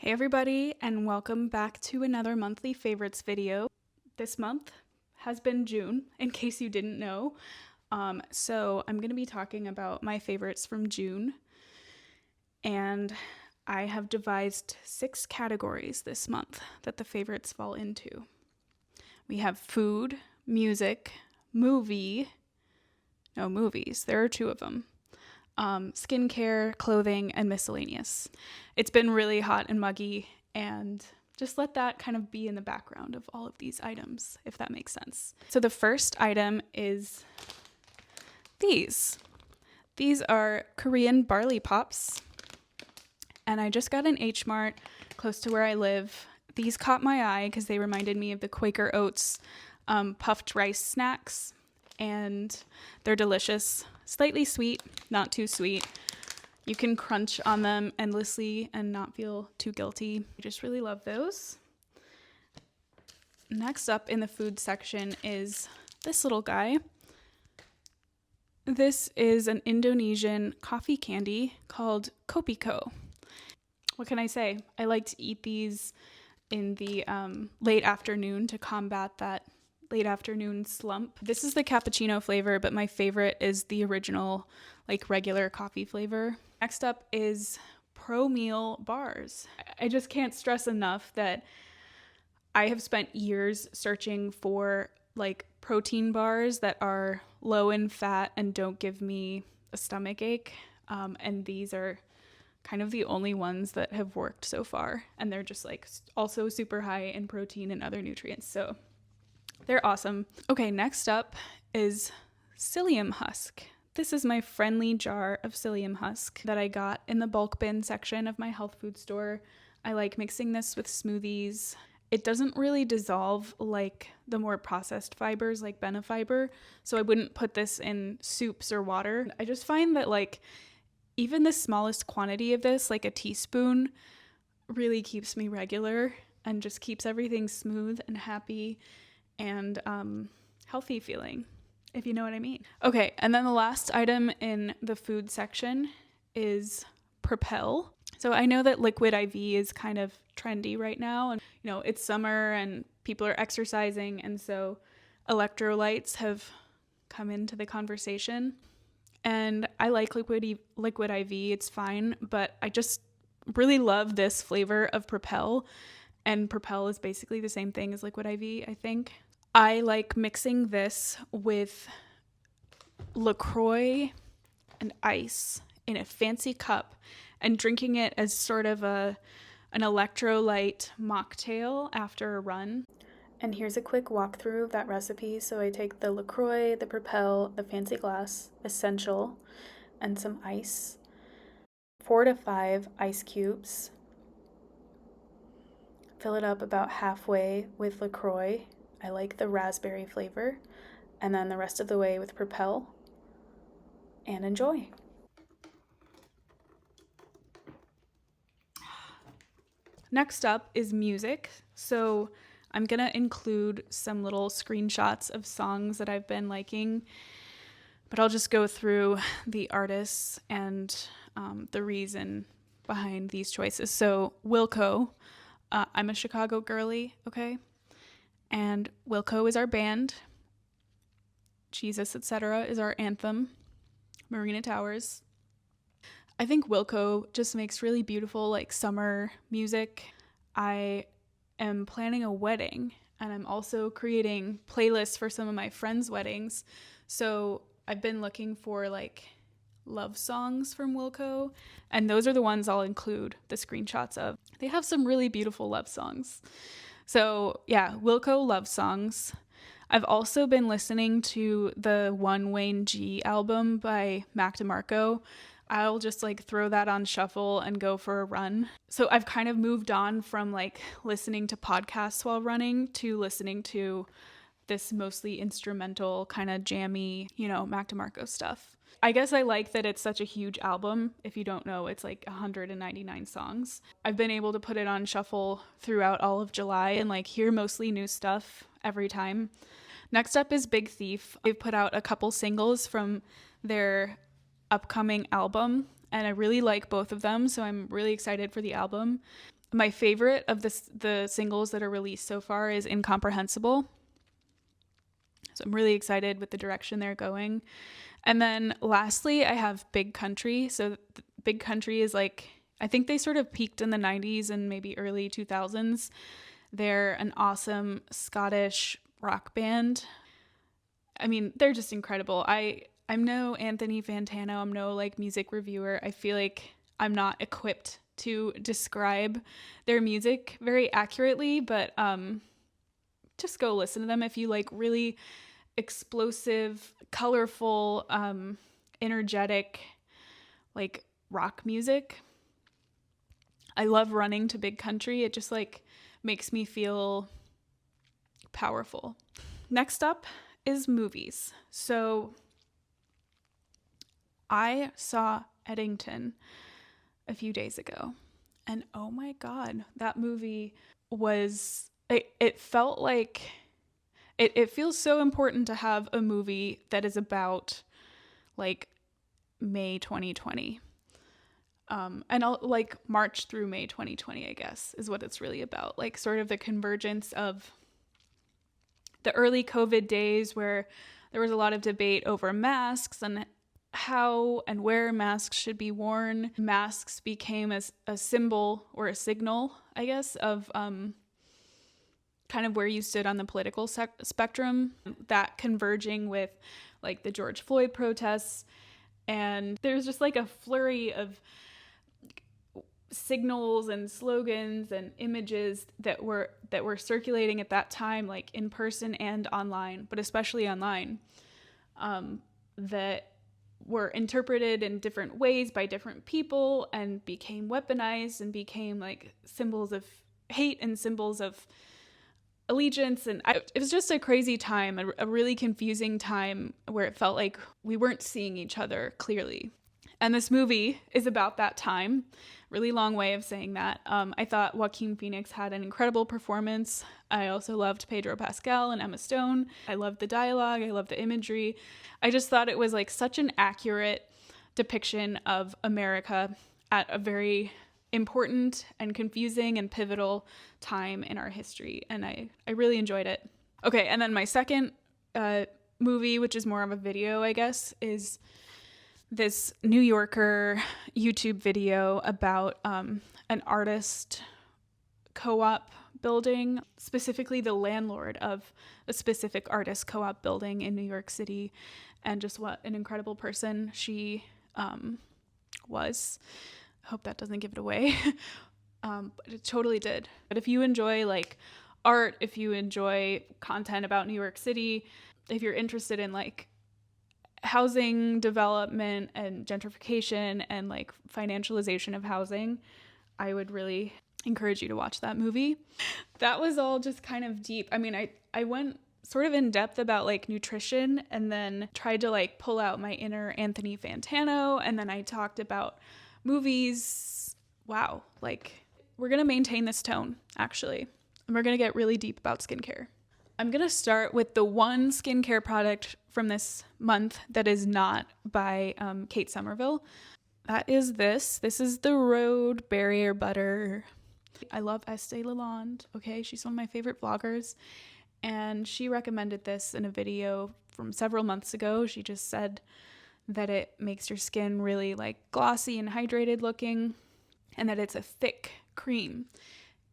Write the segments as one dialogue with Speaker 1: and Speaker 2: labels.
Speaker 1: Hey everybody, and welcome back to another monthly favorites video. This month has been June, in case you didn't know. So I'm going to be talking about my favorites from June, and I have devised 6 categories this month that the favorites fall into. We have food, music, movies, there are 2 of them. Skincare, clothing, and miscellaneous. It's been really hot and muggy, and just let that kind of be in the background of all of these items, if that makes sense. So the first item is these. These are Korean barley pops, and I just got an H Mart close to where I live. These caught my eye because they reminded me of the Quaker Oats puffed rice snacks, and they're delicious. Slightly sweet, not too sweet. You can crunch on them endlessly and not feel too guilty. I just really love those. Next up in the food section is this little guy. This is an Indonesian coffee candy called Kopiko. What can I say? I like to eat these in the late afternoon to combat that late afternoon slump. This is the cappuccino flavor, but my favorite is the original, like regular coffee flavor. Next up is Pro Meal bars. I just can't stress enough that I have spent years searching for like protein bars that are low in fat and don't give me a stomach ache. And these are kind of the only ones that have worked so far. And they're just like also super high in protein and other nutrients. So they're awesome. Okay, next up is psyllium husk. This is my friendly jar of psyllium husk that I got in the bulk bin section of my health food store. I like mixing this with smoothies. It doesn't really dissolve like the more processed fibers like Benefiber, so I wouldn't put this in soups or water. I just find that like even the smallest quantity of this, like a teaspoon, really keeps me regular and just keeps everything smooth and happy and healthy feeling, if you know what I mean. Okay, and then the last item in the food section is Propel. So I know that liquid IV is kind of trendy right now, and you know, it's summer and people are exercising, and so electrolytes have come into the conversation. And I like liquid IV, it's fine, but I just really love this flavor of Propel, and Propel is basically the same thing as liquid IV, I think. I like mixing this with LaCroix and ice in a fancy cup and drinking it as sort of an electrolyte mocktail after a run. And here's a quick walkthrough of that recipe. So I take the LaCroix, the Propel, the fancy glass, essential, and some ice. 4 to 5 ice cubes. Fill it up about halfway with LaCroix. I like the raspberry flavor. And then the rest of the way with Propel. And enjoy. Next up is music. So I'm going to include some little screenshots of songs that I've been liking, but I'll just go through the artists and the reason behind these choices. So Wilco, I'm a Chicago girly, okay? And Wilco is our band. Jesus, etc. is our anthem. Marina Towers. I think Wilco just makes really beautiful like summer music. I am planning a wedding, and I'm also creating playlists for some of my friends' weddings. So I've been looking for like love songs from Wilco, and those are the ones I'll include the screenshots of. They have some really beautiful love songs. So yeah, Wilco love songs. I've also been listening to the One Wayne G album by Mac DeMarco. I'll just like throw that on shuffle and go for a run. So I've kind of moved on from like listening to podcasts while running to listening to this mostly instrumental kind of jammy, Mac DeMarco stuff. I guess I like that it's such a huge album. If you don't know, it's like 199 songs. I've been able to put it on shuffle throughout all of July and like hear mostly new stuff every time. Next up is Big Thief. They've put out a couple singles from their upcoming album, and I really like both of them, so I'm really excited for the album. My favorite of the singles that are released so far is Incomprehensible. So I'm really excited with the direction they're going. And then lastly, I have Big Country. So Big Country is like, I think they sort of peaked in the 90s and maybe early 2000s. They're an awesome Scottish rock band. I mean, they're just incredible. I'm no Anthony Fantano. I'm no like music reviewer. I feel like I'm not equipped to describe their music very accurately, but just go listen to them if you like really explosive, colorful, energetic, like rock music. I love running to Big Country. It just like makes me feel powerful. Next up is movies. So I saw Eddington a few days ago, and oh my God, that movie was, it felt like, it feels so important to have a movie that is about like May 2020. And I'll like March through May 2020, I guess, is what it's really about. Like sort of the convergence of the early COVID days where there was a lot of debate over masks and how and where masks should be worn. Masks became a symbol or a signal, I guess, of kind of where you stood on the political spectrum, that converging with like the George Floyd protests. And there's just like a flurry of signals and slogans and images that were circulating at that time, like in person and online, but especially online, that were interpreted in different ways by different people and became weaponized and became like symbols of hate and symbols of allegiance. And it was just a crazy time, a really confusing time where it felt like we weren't seeing each other clearly. And this movie is about that time. Really long way of saying that. I thought Joaquin Phoenix had an incredible performance. I also loved Pedro Pascal and Emma Stone. I loved the dialogue. I loved the imagery. I just thought it was like such an accurate depiction of America at a very important and confusing and pivotal time in our history. And I really enjoyed it. Okay, and then my second movie, which is more of a video, I guess, is this New Yorker YouTube video about an artist co-op building, specifically the landlord of a specific artist co-op building in New York City, and just what an incredible person she was. I hope that doesn't give it away. But it totally did. But if you enjoy like art, if you enjoy content about New York City, if you're interested in like housing development and gentrification and like financialization of housing, I would really encourage you to watch that movie. That was all just kind of deep. I mean, I went sort of in depth about like nutrition and then tried to like pull out my inner Anthony Fantano, and then I talked about movies. Wow, like we're gonna maintain this tone actually, and we're gonna get really deep about skincare. I'm gonna start with the one skincare product from this month that is not by Kate Somerville. That is this. This is the Rhode Barrier Butter. I love Estee Lalonde. Okay, she's one of my favorite vloggers, and she recommended this in a video from several months ago. She just said that it makes your skin really like glossy and hydrated looking, and that it's a thick cream.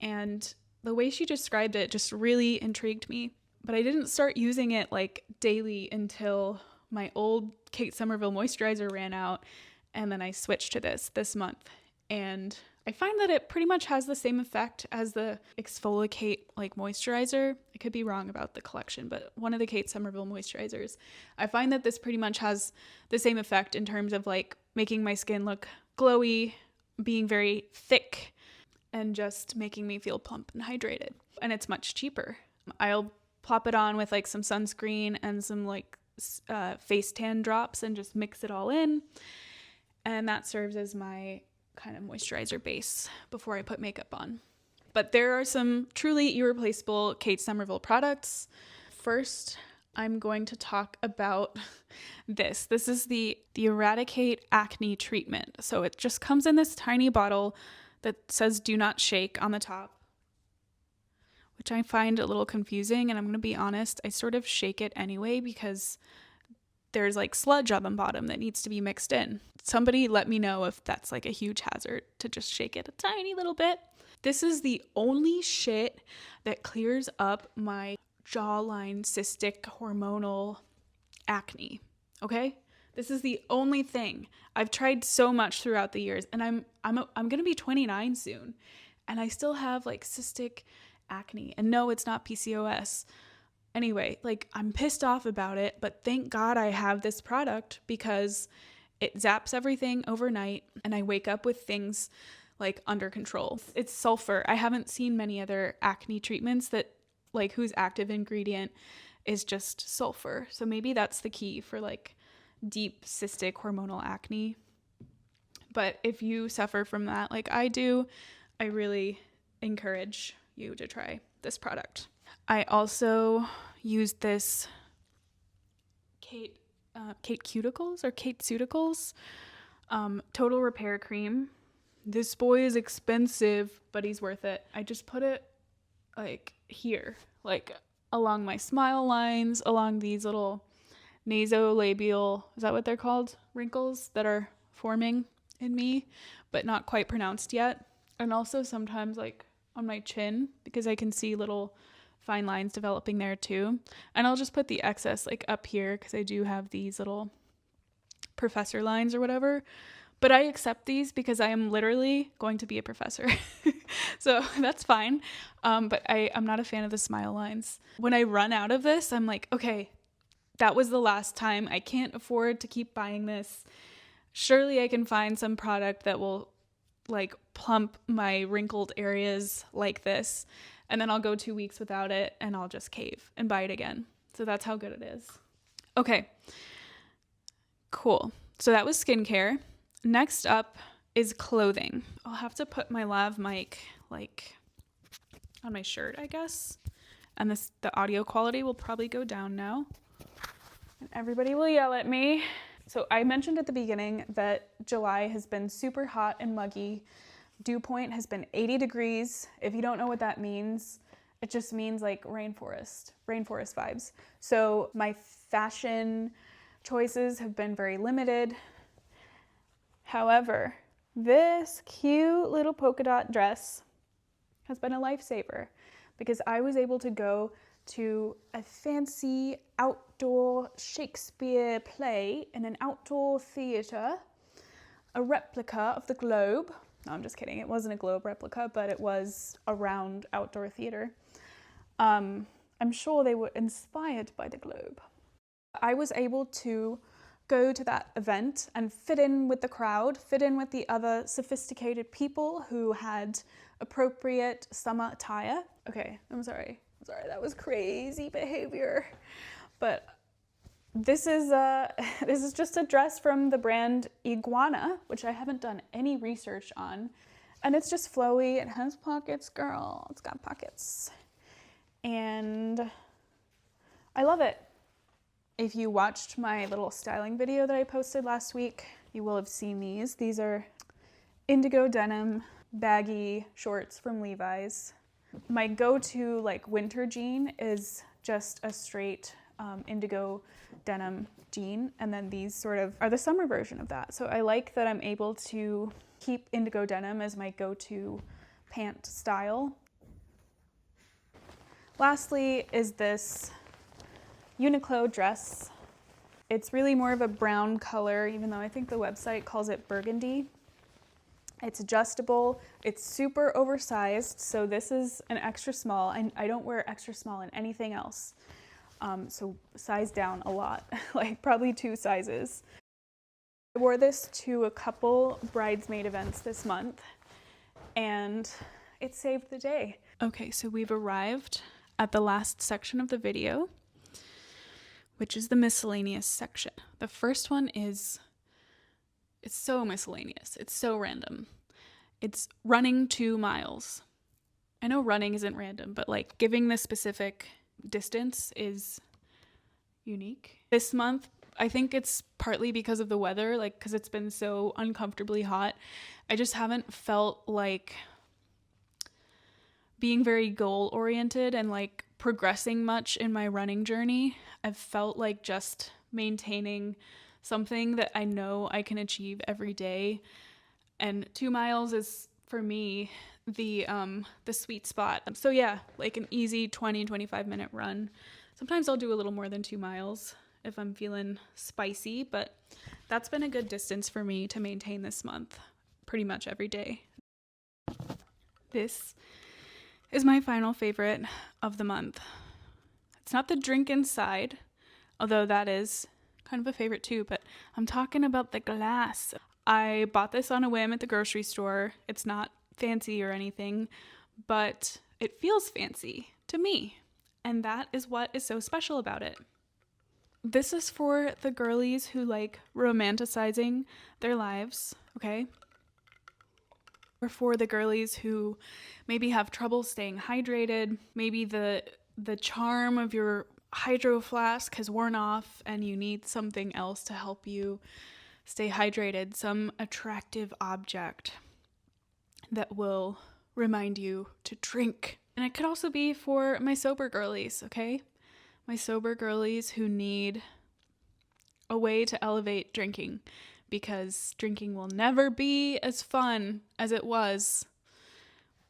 Speaker 1: And the way she described it just really intrigued me. But I didn't start using it like daily until my old Kate Somerville moisturizer ran out, and then I switched to this month. And I find that it pretty much has the same effect as the Exfoliate like moisturizer. I could be wrong about the collection, but one of the Kate Somerville moisturizers. I find that this pretty much has the same effect in terms of like making my skin look glowy, being very thick, and just making me feel plump and hydrated. And it's much cheaper. I'll plop it on with like some sunscreen and some like face tan drops and just mix it all in. And that serves as my kind of moisturizer base before I put makeup on. But there are some truly irreplaceable Kate Somerville products. First, I'm going to talk about this. This is the Eradicate Acne Treatment. So it just comes in this tiny bottle that says do not shake on the top, which I find a little confusing. And I'm going to be honest, I sort of shake it anyway because there's like sludge on the bottom that needs to be mixed in. Somebody let me know if that's like a huge hazard to just shake it a tiny little bit. This is the only shit that clears up my jawline cystic hormonal acne. Okay? This is the only thing. I've tried so much throughout the years, and I'm going to be 29 soon, and I still have like cystic acne. And no, it's not PCOS. Anyway, like I'm pissed off about it, but thank God I have this product because it zaps everything overnight and I wake up with things like under control. It's sulfur. I haven't seen many other acne treatments that like whose active ingredient is just sulfur. So maybe that's the key for like deep cystic hormonal acne. But if you suffer from that like I do, I really encourage you to try this product. I also used this Kate Cuticles or Kate Cuticles Total Repair Cream. This boy is expensive, but he's worth it. I just put it like here, like along my smile lines, along these little nasolabial, is that what they're called? Wrinkles that are forming in me, but not quite pronounced yet. And also sometimes like on my chin, because I can see little fine lines developing there too. And I'll just put the excess like up here because I do have these little professor lines or whatever. But I accept these because I am literally going to be a professor. So that's fine. But I'm not a fan of the smile lines. When I run out of this, I'm like, okay, that was the last time. I can't afford to keep buying this. Surely I can find some product that will like plump my wrinkled areas like this. And then I'll go 2 weeks without it and I'll just cave and buy it again. So that's how good it is. Okay, cool. So that was skincare. Next up is clothing. I'll have to put my lav mic like on my shirt, I guess. And the audio quality will probably go down now. And everybody will yell at me. So I mentioned at the beginning that July has been super hot and muggy. Dew point has been 80 degrees. If you don't know what that means, it just means like rainforest vibes. So my fashion choices have been very limited. However, this cute little polka dot dress has been a lifesaver because I was able to go to a fancy outdoor Shakespeare play in an outdoor theater, a replica of the Globe. No, I'm just kidding. It wasn't a Globe replica, but it was a round outdoor theater. I'm sure they were inspired by the Globe. I was able to go to that event and fit in with the crowd, fit in with the other sophisticated people who had appropriate summer attire. Okay, I'm sorry, that was crazy behavior. But this is just a dress from the brand iguaNa, which I haven't done any research on. And it's just flowy, it has pockets, girl, it's got pockets. And I love it. If you watched my little styling video that I posted last week, you will have seen these. These are indigo denim baggy shorts from Levi's. My go-to like winter jean is just a straight indigo denim jean, and then these sort of are the summer version of that. So I like that I'm able to keep indigo denim as my go-to pant style. Lastly is this Uniqlo dress. It's really more of a brown color, even though I think the website calls it burgundy. It's adjustable. It's super oversized, so this is an extra small. I don't wear extra small in anything else. So size down a lot, like probably 2 sizes. I wore this to a couple bridesmaid events this month, and it saved the day. Okay, so we've arrived at the last section of the video, which is the miscellaneous section. The first one is, it's so miscellaneous. It's so random. It's running 2 miles. I know running isn't random, but like giving the specific distance is unique. This month, I think it's partly because of the weather, like because it's been so uncomfortably hot. I just haven't felt like being very goal oriented and like progressing much in my running journey. I've felt like just maintaining something that I know I can achieve every day. And 2 miles is for me the sweet spot. So yeah, like an easy 20-25 minute run. Sometimes I'll do a little more than 2 miles if I'm feeling spicy, but that's been a good distance for me to maintain this month pretty much every day. This is my final favorite of the month. It's not the drink inside, although that is kind of a favorite too, but I'm talking about the glass. I bought this on a whim at the grocery store. It's not fancy or anything, but it feels fancy to me, and that is what is so special about it. This is for the girlies who like romanticizing their lives, okay? Or for the girlies who maybe have trouble staying hydrated, maybe the charm of your hydro flask has worn off and you need something else to help you stay hydrated, some attractive object that will remind you to drink. And it could also be for my sober girlies, okay? My sober girlies who need a way to elevate drinking, because drinking will never be as fun as it was,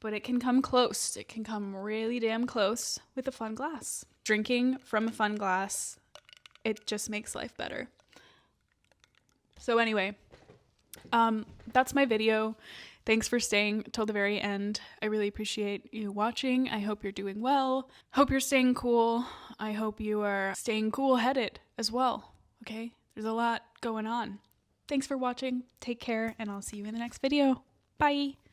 Speaker 1: but it can come close. It can come really damn close with a fun glass. Drinking from a fun glass, it just makes life better. So anyway, that's my video. Thanks for staying till the very end. I really appreciate you watching. I hope you're doing well. Hope you're staying cool. I hope you are staying cool-headed as well, okay? There's a lot going on. Thanks for watching. Take care, and I'll see you in the next video. Bye!